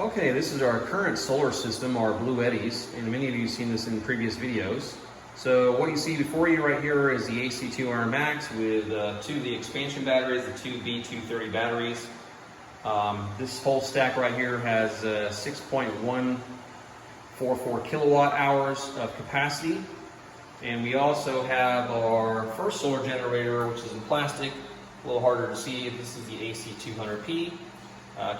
Okay, this is our current solar system, our Bluettis, and many of you have seen this in previous videos. So what you see before you right here is the AC200 Max with two of the expansion batteries, the two B230 batteries. This whole stack right here has 6.144 kilowatt hours of capacity. And we also have our first solar generator, which is in plastic, a little harder to see. This is the AC200P.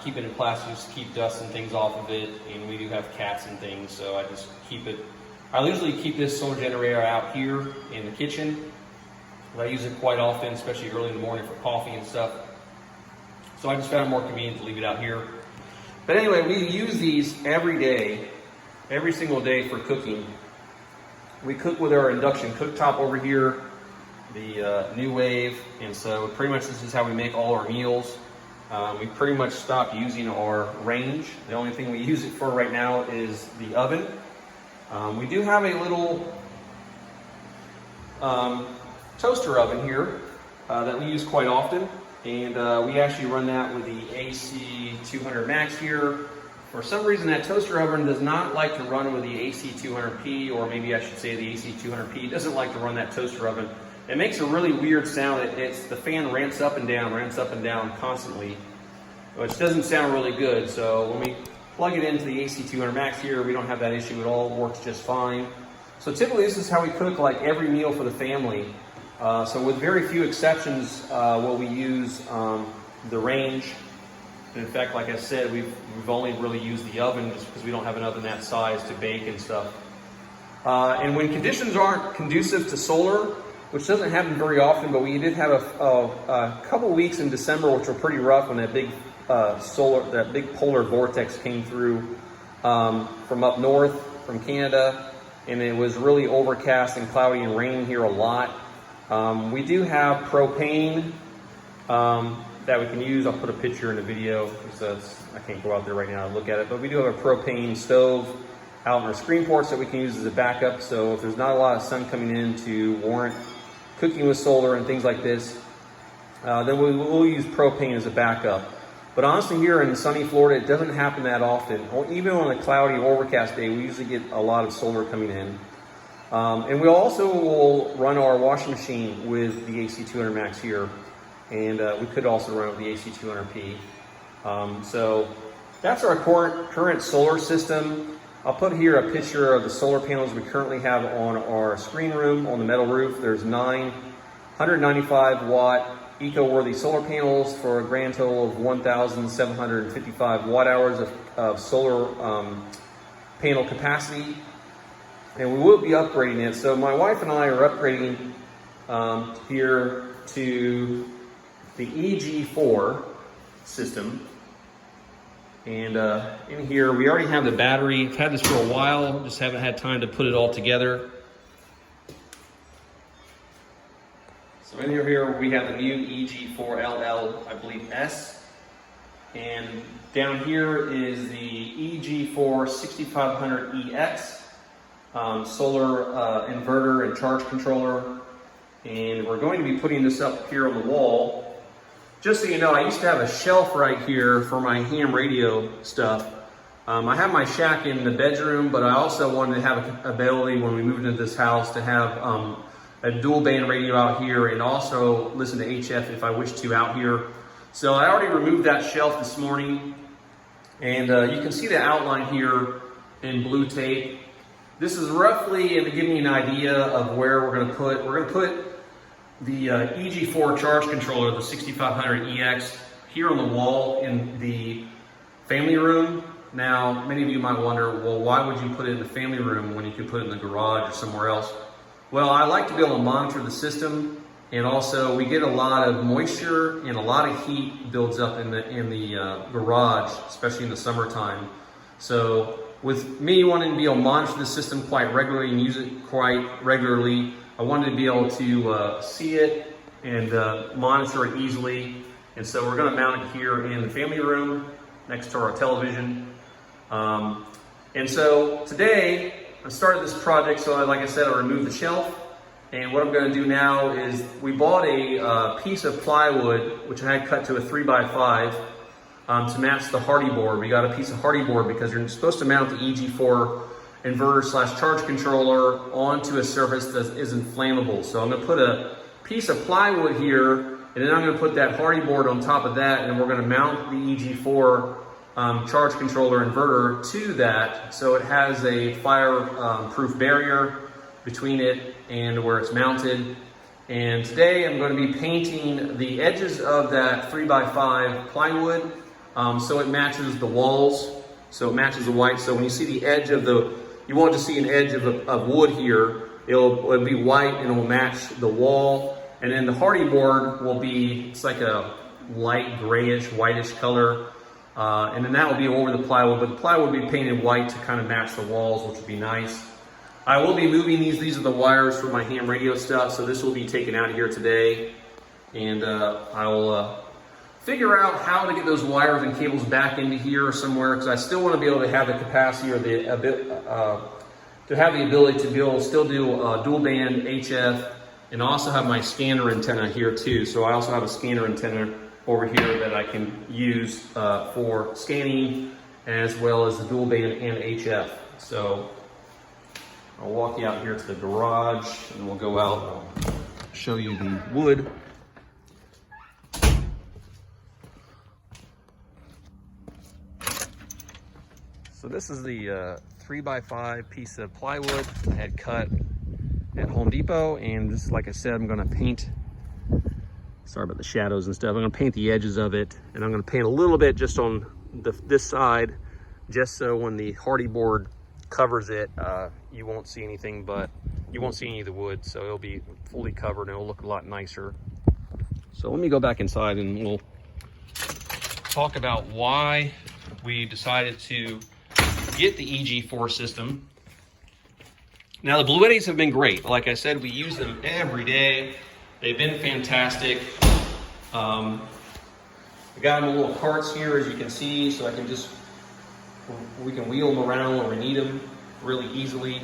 Keep it in plastic just to keep dust and things off of it, and we do have cats and things, so I just keep it. I usually keep this solar generator out here in the kitchen, but I use it quite often, especially early in the morning for coffee and stuff. So I just found it more convenient to leave it out here. But anyway, we use these every day, every single day for cooking. We cook with our induction cooktop over here, the New Wave, and so pretty much this is how we make all our meals. We pretty much stopped using our range. The only thing we use it for right now is the oven. We do have a little toaster oven here that we use quite often, and we actually run that with the AC200 Max here. For some reason, that toaster oven does not like to run with the AC200P, or maybe I should say the AC200P. It doesn't like to run that toaster oven. It makes a really weird sound. The fan ramps up and down constantly, which doesn't sound really good. So when we plug it into the AC200 Max here, we don't have that issue at all. It works just fine. So typically this is how we cook like every meal for the family. So with very few exceptions, we use the range. In fact, like I said, we've only really used the oven just because we don't have an oven that size to bake and stuff. And when conditions aren't conducive to solar, which doesn't happen very often, but we did have a couple weeks in December which were pretty rough when that big polar vortex came through from up north, from Canada, and it was really overcast and cloudy and raining here a lot. We do have propane that we can use. I'll put a picture in the video because I can't go out there right now to look at it, but we do have a propane stove out in our screen ports that we can use as a backup. So if there's not a lot of sun coming in to warrant cooking with solar and things like this, then we'll use propane as a backup. But honestly, here in sunny Florida, it doesn't happen that often. Even on a cloudy, overcast day, we usually get a lot of solar coming in. And we also will run our washing machine with the AC200 Max here, and we could also run it with the AC200P. So that's our current solar system. I'll put here a picture of the solar panels we currently have on our screen room on the metal roof. There's 9 195 watt eco-worthy solar panels for a grand total of 1,755 watt hours of solar panel capacity. And we will be upgrading it. So my wife and I are upgrading here to the EG4 system. And in here, we already have the battery. I've had this for a while, just haven't had time to put it all together. So in here, we have the new EG4LL, I believe, S. And down here is the EG4 6500EX solar inverter and charge controller. And we're going to be putting this up here on the wall. Just so you know, I used to have a shelf right here for my ham radio stuff. I have my shack in the bedroom, but I also wanted to have an ability when we moved into this house to have a dual band radio out here and also listen to HF if I wish to out here. So I already removed that shelf this morning, and you can see the outline here in blue tape. This is roughly to give me an idea of where we're going to put. We're going to put the EG4 charge controller, the 6500EX, here on the wall in the family room. Now, many of you might wonder, well, why would you put it in the family room when you could put it in the garage or somewhere else? Well, I like to be able to monitor the system, and also we get a lot of moisture and a lot of heat builds up in the garage, especially in the summertime. So with me wanting to be able to monitor the system quite regularly and use it quite regularly, I wanted to be able to see it and monitor it easily. And so we're going to mount it here in the family room next to our television. And so today I started this project, so like I said, I removed the shelf. And what I'm going to do now is we bought a piece of plywood, which I had cut to a 3x5. to match the hardy board. We got a piece of hardy board because you're supposed to mount the EG4 inverter / charge controller onto a surface that isn't flammable. So I'm going to put a piece of plywood here, and then I'm going to put that hardy board on top of that, and we're going to mount the EG4 charge controller inverter to that, so it has a fire-proof barrier between it and where it's mounted. And today I'm going to be painting the edges of that 3x5 plywood so it matches the walls, so it matches the white. So when you see the edge of you won't just see an edge of wood here, it'll be white and it will match the wall. And then the hardy board will be, it's like a light grayish, whitish color. And then that will be over the plywood, but the plywood will be painted white to kind of match the walls, which would be nice. I will be moving these. These are the wires for my ham radio stuff, so this will be taken out of here today. And I will figure out how to get those wires and cables back into here or somewhere, because I still want to be able to have the capacity or to have the ability to be able to still do dual band HF, and also have my scanner antenna here too. So I also have a scanner antenna over here that I can use for scanning, as well as the dual band and HF. So I'll walk you out here to the garage and we'll go out and show you the wood. So this is the 3x5 piece of plywood I had cut at Home Depot, and this, like I said, I'm gonna paint. Sorry about the shadows and stuff. I'm gonna paint the edges of it, and I'm gonna paint a little bit just on this side, just so when the hardy board covers it, you won't see anything, but you won't see any of the wood, so it'll be fully covered and it'll look a lot nicer. So let me go back inside and we'll talk about why we decided to get the EG4 system. Now, the Bluettis have been great. Like I said, we use them every day. They've been fantastic. I got them in little carts here, as you can see, so we can wheel them around when we need them really easily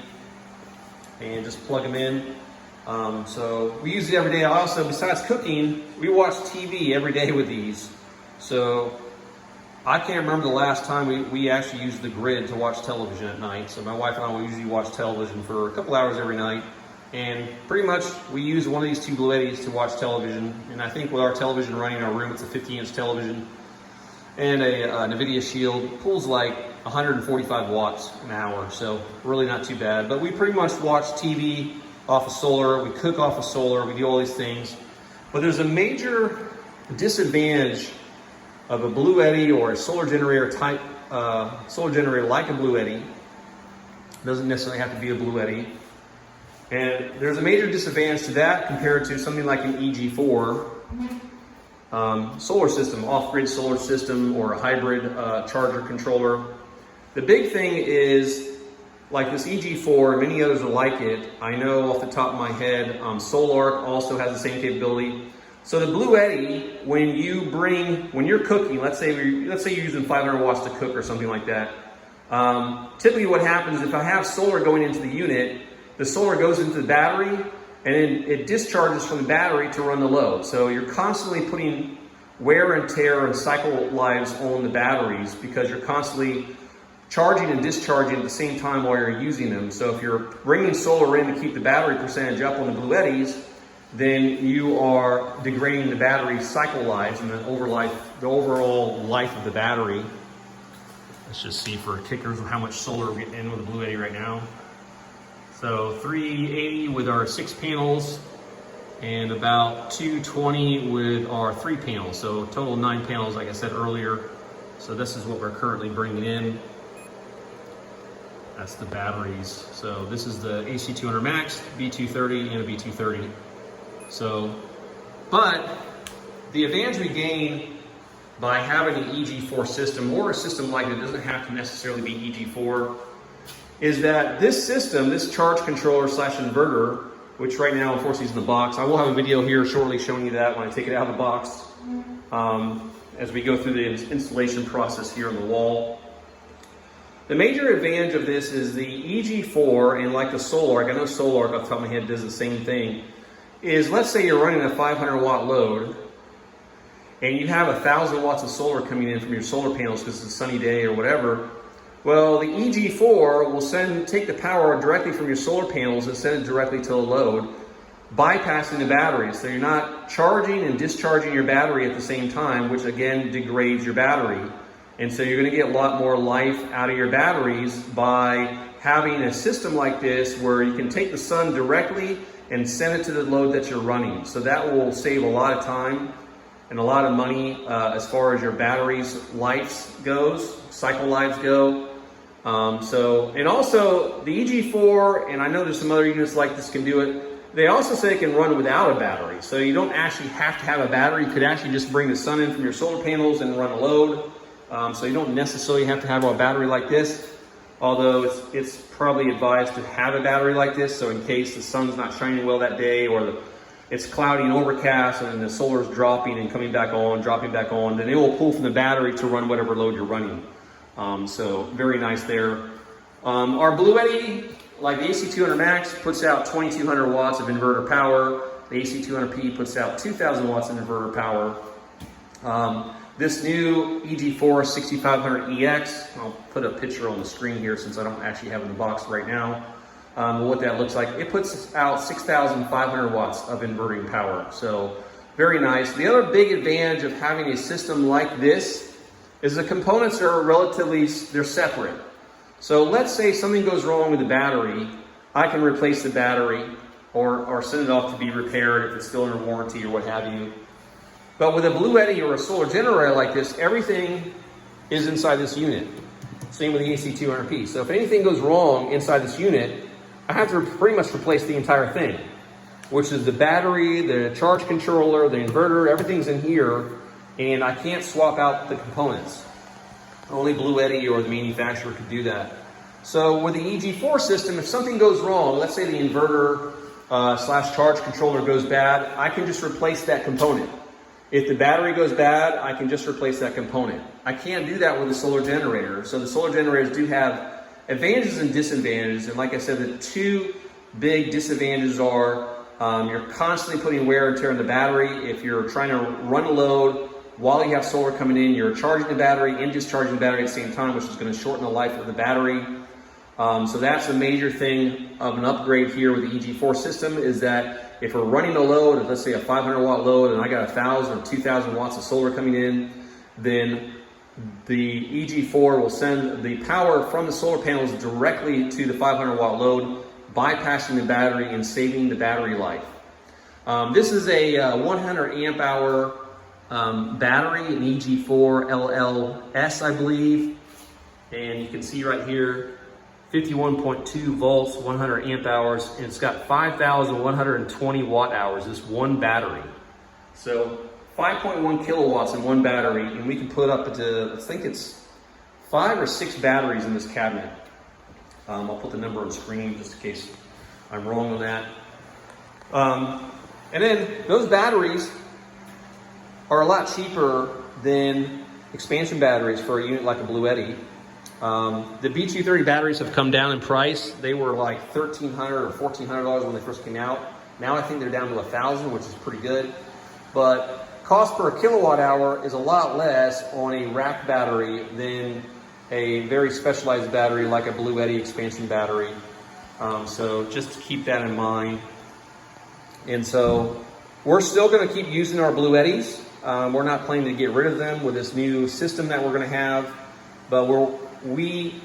and just plug them in. So we use it every day. Also, besides cooking, we watch TV every day with these. So I can't remember the last time we actually used the grid to watch television at night. So my wife and I will usually watch television for a couple hours every night. And pretty much we use one of these two Bluettis to watch television. And I think with our television running in our room, it's a 50-inch television and a NVIDIA Shield. It pulls like 145 watts an hour, so really not too bad. But we pretty much watch TV off of solar, we cook off of solar, we do all these things. But there's a major disadvantage of a Bluetti or a solar generator type, solar generator like a Bluetti. Doesn't necessarily have to be a Bluetti. And there's a major disadvantage to that compared to something like an EG4 solar system, off-grid solar system, or a hybrid charger controller. The big thing is, like this EG4 and many others are like it, I know off the top of my head, SolArc also has the same capability. So the Bluetti, when you're cooking, let's say you're using 500 watts to cook or something like that. Typically what happens, if I have solar going into the unit, the solar goes into the battery and then it discharges from the battery to run the load. So you're constantly putting wear and tear and cycle lives on the batteries because you're constantly charging and discharging at the same time while you're using them. So if you're bringing solar in to keep the battery percentage up on the Bluettis, then you are degrading the battery cycle lives and the overall life of the battery. Let's just see for kickers how much solar we're getting in with the Bluetti right now. So 380 with our 6 panels and about 220 with our 3 panels. So a total of 9 panels, like I said earlier. So this is what we're currently bringing in. That's the batteries. So this is the AC200 Max, B230, and a B230. So, but the advantage we gain by having an EG4 system, or a system like it doesn't have to necessarily be EG4, is that this system, this charge controller / inverter, which right now unfortunately is in the box. I will have a video here shortly showing you that when I take it out of the box, as we go through the installation process here on the wall. The major advantage of this is the EG4, and like the SolArc, I know SolArc off the top of my head does the same thing, is let's say you're running a 500 watt load and you have 1,000 watts of solar coming in from your solar panels because it's a sunny day or whatever, well, the EG4 will take the power directly from your solar panels and send it directly to the load, bypassing the battery. So you're not charging and discharging your battery at the same time, which again degrades your battery. And so you're going to get a lot more life out of your batteries by having a system like this where you can take the sun directly and send it to the load that you're running. So that will save a lot of time and a lot of money as far as your batteries cycle lives go. And also the EG4, and I know there's some other units like this can do it, they also say it can run without a battery. So you don't actually have to have a battery. You could actually just bring the sun in from your solar panels and run a load. So you don't necessarily have to have a battery like this, although it's probably advised to have a battery like this, so in case the sun's not shining well that day, or it's cloudy and overcast and the solar's dropping and coming back on, dropping back on, then it will pull from the battery to run whatever load you're running. So very nice there. Our Bluetti, like the AC200 Max, puts out 2,200 watts of inverter power. The AC200P puts out 2,000 watts of inverter power. This new EG4 6500EX, I'll put a picture on the screen here since I don't actually have it in the box right now, what that looks like. It puts out 6,500 watts of inverting power, so very nice. The other big advantage of having a system like this is the components are they're separate. So let's say something goes wrong with the battery, I can replace the battery or send it off to be repaired if it's still under warranty or what have you. But with a Bluetti or a solar generator like this, everything is inside this unit. Same with the AC200P. So if anything goes wrong inside this unit, I have to pretty much replace the entire thing, which is the battery, the charge controller, the inverter, everything's in here, and I can't swap out the components. Only Bluetti or the manufacturer could do that. So with the EG4 system, if something goes wrong, let's say the inverter / charge controller goes bad, I can just replace that component. If the battery goes bad, I can just replace that component. I can't do that with a solar generator. So the solar generators do have advantages and disadvantages. And like I said, the two big disadvantages are you're constantly putting wear and tear on the battery. If you're trying to run a load while you have solar coming in, you're charging the battery and discharging the battery at the same time, which is going to shorten the life of the battery. So that's a major thing of an upgrade here with the EG4 system, is that if we're running a load, let's say a 500 watt load, and I got 1,000 or 2,000 watts of solar coming in, then the EG4 will send the power from the solar panels directly to the 500 watt load, bypassing the battery and saving the battery life. This is a 100 amp hour battery, an EG4 LLS, I believe. And you can see right here, 51.2 volts, 100 amp hours, and it's got 5,120 watt hours, this one battery. So 5.1 kilowatts in one battery, and we can put up to, I think it's 5 or 6 batteries in this cabinet. I'll put the number on the screen just in case I'm wrong on that. And then those batteries are a lot cheaper than expansion batteries for a unit like a Bluetti. The B230 batteries have come down in price. They were like $1,300 or $1,400 when they first came out. Now I think they're down to $1,000, which is pretty good. But cost per kilowatt hour is a lot less on a rack battery than a very specialized battery like a Bluetti expansion battery. So just to keep that in mind. And so we're still going to keep using our Bluettis. We're not planning to get rid of them with this new system that we're going to have, but we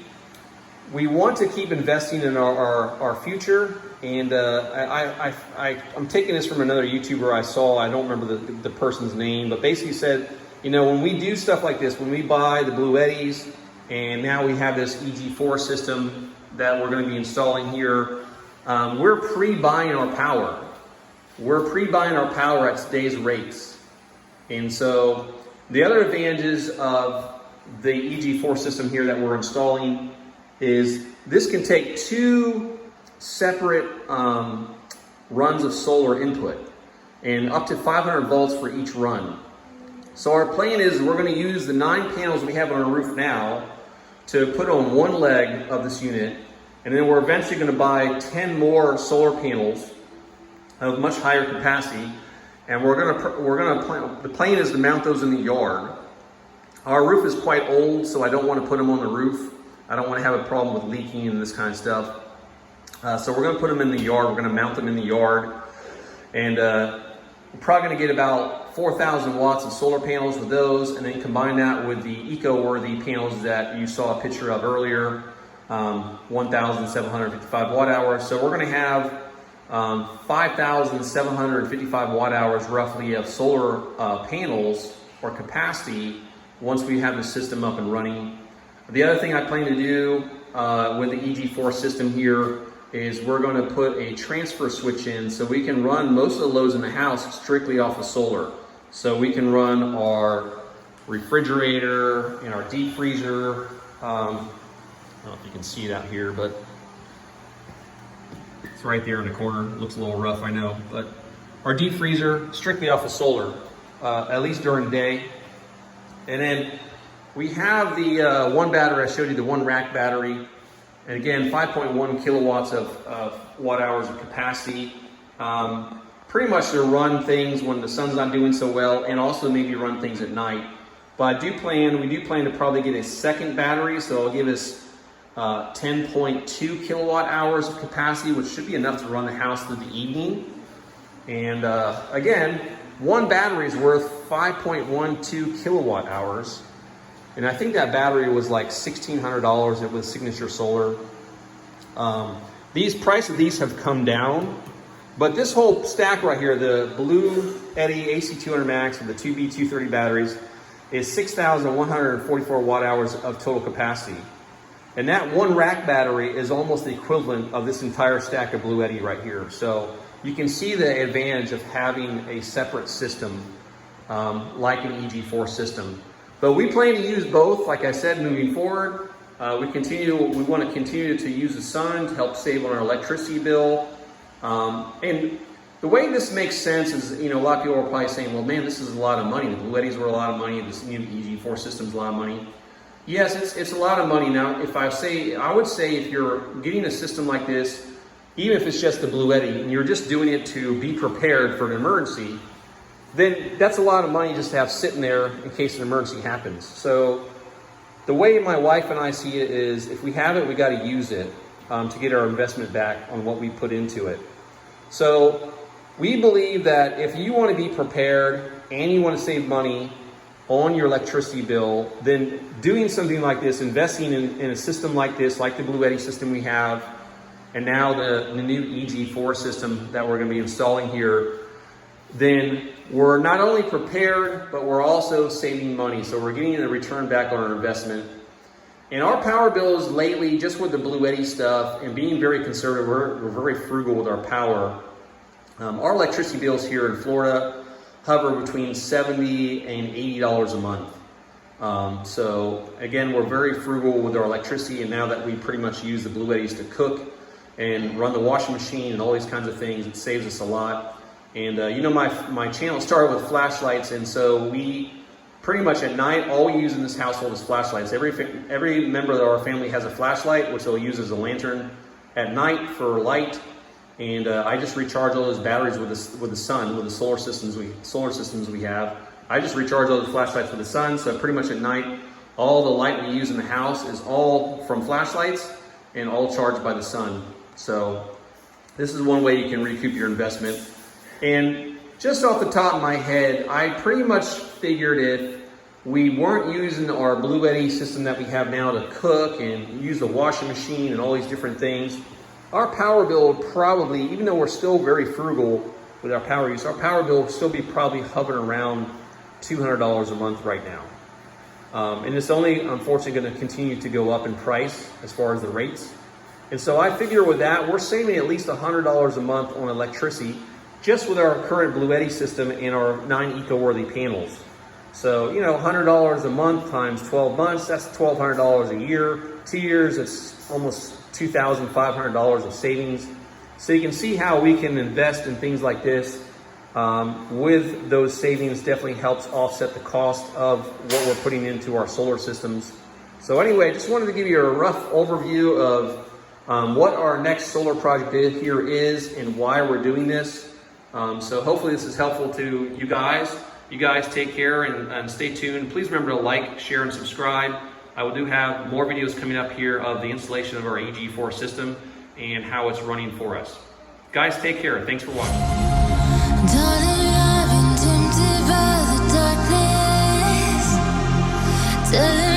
want to keep investing in our future. And I'm taking this from another YouTuber I saw. I don't remember the person's name, but basically said, you know, when we do stuff like this, when we buy the Bluettis, and now we have this EG4 system that we're going to be installing here, we're pre-buying our power. We're pre-buying our power at today's rates. And so the other advantages of the EG4 system here that we're installing is this can take 2 separate runs of solar input and up to 500 volts for each run. So our plan is we're going to use the 9 panels we have on our roof now to put on one leg of this unit, and then we're eventually going to buy 10 more solar panels of much higher capacity, And the plan is to mount those in the yard. Our roof is quite old, so I don't want to put them on the roof. I don't want to have a problem with leaking and this kind of stuff. So we're going to put them in the yard. We're going to mount them in the yard. And we're probably going to get about 4,000 watts of solar panels with those, and then combine that with the eco-worthy panels that you saw a picture of earlier, 1,755 watt hours. So we're going to have 5,755 watt hours roughly of solar panels or capacity once we have the system up and running. The other thing I plan to do with the EG4 system here is we're going to put a transfer switch in so we can run most of the loads in the house strictly off of solar. So we can run our refrigerator and our deep freezer. I don't know if you can see it out here, but it's right there in the corner. It looks a little rough, I know, but our deep freezer strictly off of solar, at least during the day. And then we have the one battery, I showed you the one rack battery. And again, 5.1 kilowatts of watt hours of capacity. Pretty much to run things when the sun's not doing so well, and also maybe run things at night. But we do plan to probably get a second battery, so it'll give us 10.2 kilowatt hours of capacity, which should be enough to run the house through the evening. And again, one battery is worth 5.12 kilowatt hours. And I think that battery was like $1,600 with Signature Solar. These price of these have come down, but this whole stack right here, the Bluetti AC200 Max with the 2B230 batteries, is 6,144 watt hours of total capacity. And that one rack battery is almost the equivalent of this entire stack of Bluetti right here. So you can see the advantage of having a separate system like an EG4 system. But we plan to use both, like I said, moving forward. We want to continue to use the sun to help save on our electricity bill. And the way this makes sense is, a lot of people are probably saying, well, man, this is a lot of money. The Bluettis were a lot of money. This new EG4 system is a lot of money. Yes, it's a lot of money. Now, I would say if you're getting a system like this, even if it's just the Bluetti, and you're just doing it to be prepared for an emergency, then that's a lot of money just to have sitting there in case an emergency happens. So the way my wife and I see it is, if we have it, we got to use it to get our investment back on what we put into it. So we believe that if you want to be prepared and you want to save money on your electricity bill, then doing something like this, investing in a system like this, like the Bluetti system we have, and now the new EG4 system that we're going to be installing here, then we're not only prepared, but we're also saving money. So we're getting a return back on our investment. And our power bills lately, just with the Bluetti stuff and being very conservative, we're very frugal with our power. Our electricity bills here in Florida hover between $70 and $80 a month. So again, we're very frugal with our electricity, and now that we pretty much use the Bluettis to cook and run the washing machine and all these kinds of things, it saves us a lot. And my channel started with flashlights, and so we pretty much at night, all we use in this household is flashlights. Every member of our family has a flashlight, which they'll use as a lantern at night for light. And I just recharge all those batteries with the sun, with the solar systems we have. I just recharge all the flashlights with the sun, so pretty much at night, all the light we use in the house is all from flashlights and all charged by the sun. So this is one way you can recoup your investment. And just off the top of my head, I pretty much figured if we weren't using our Bluetti system that we have now to cook and use the washing machine and all these different things, our power bill would probably, even though we're still very frugal with our power use, our power bill would still be probably hovering around $200 a month right now. And it's only, unfortunately, going to continue to go up in price as far as the rates. And so I figure with that, we're saving at least $100 a month on electricity just with our current Bluetti system and our 9 eco-worthy panels. So, $100 a month times 12 months, that's $1,200 a year. 2 years, it's almost $2,500 of savings. So you can see how we can invest in things like this. With those savings, definitely helps offset the cost of what we're putting into our solar systems. So anyway, I just wanted to give you a rough overview of what our next solar project here is and why we're doing this. So hopefully this is helpful to you guys. You guys take care and stay tuned. Please remember to like, share, and subscribe. I will have more videos coming up here of the installation of our EG4 system and how it's running for us. Guys, take care. Thanks for watching. Darling, I've been tempted by the darkness.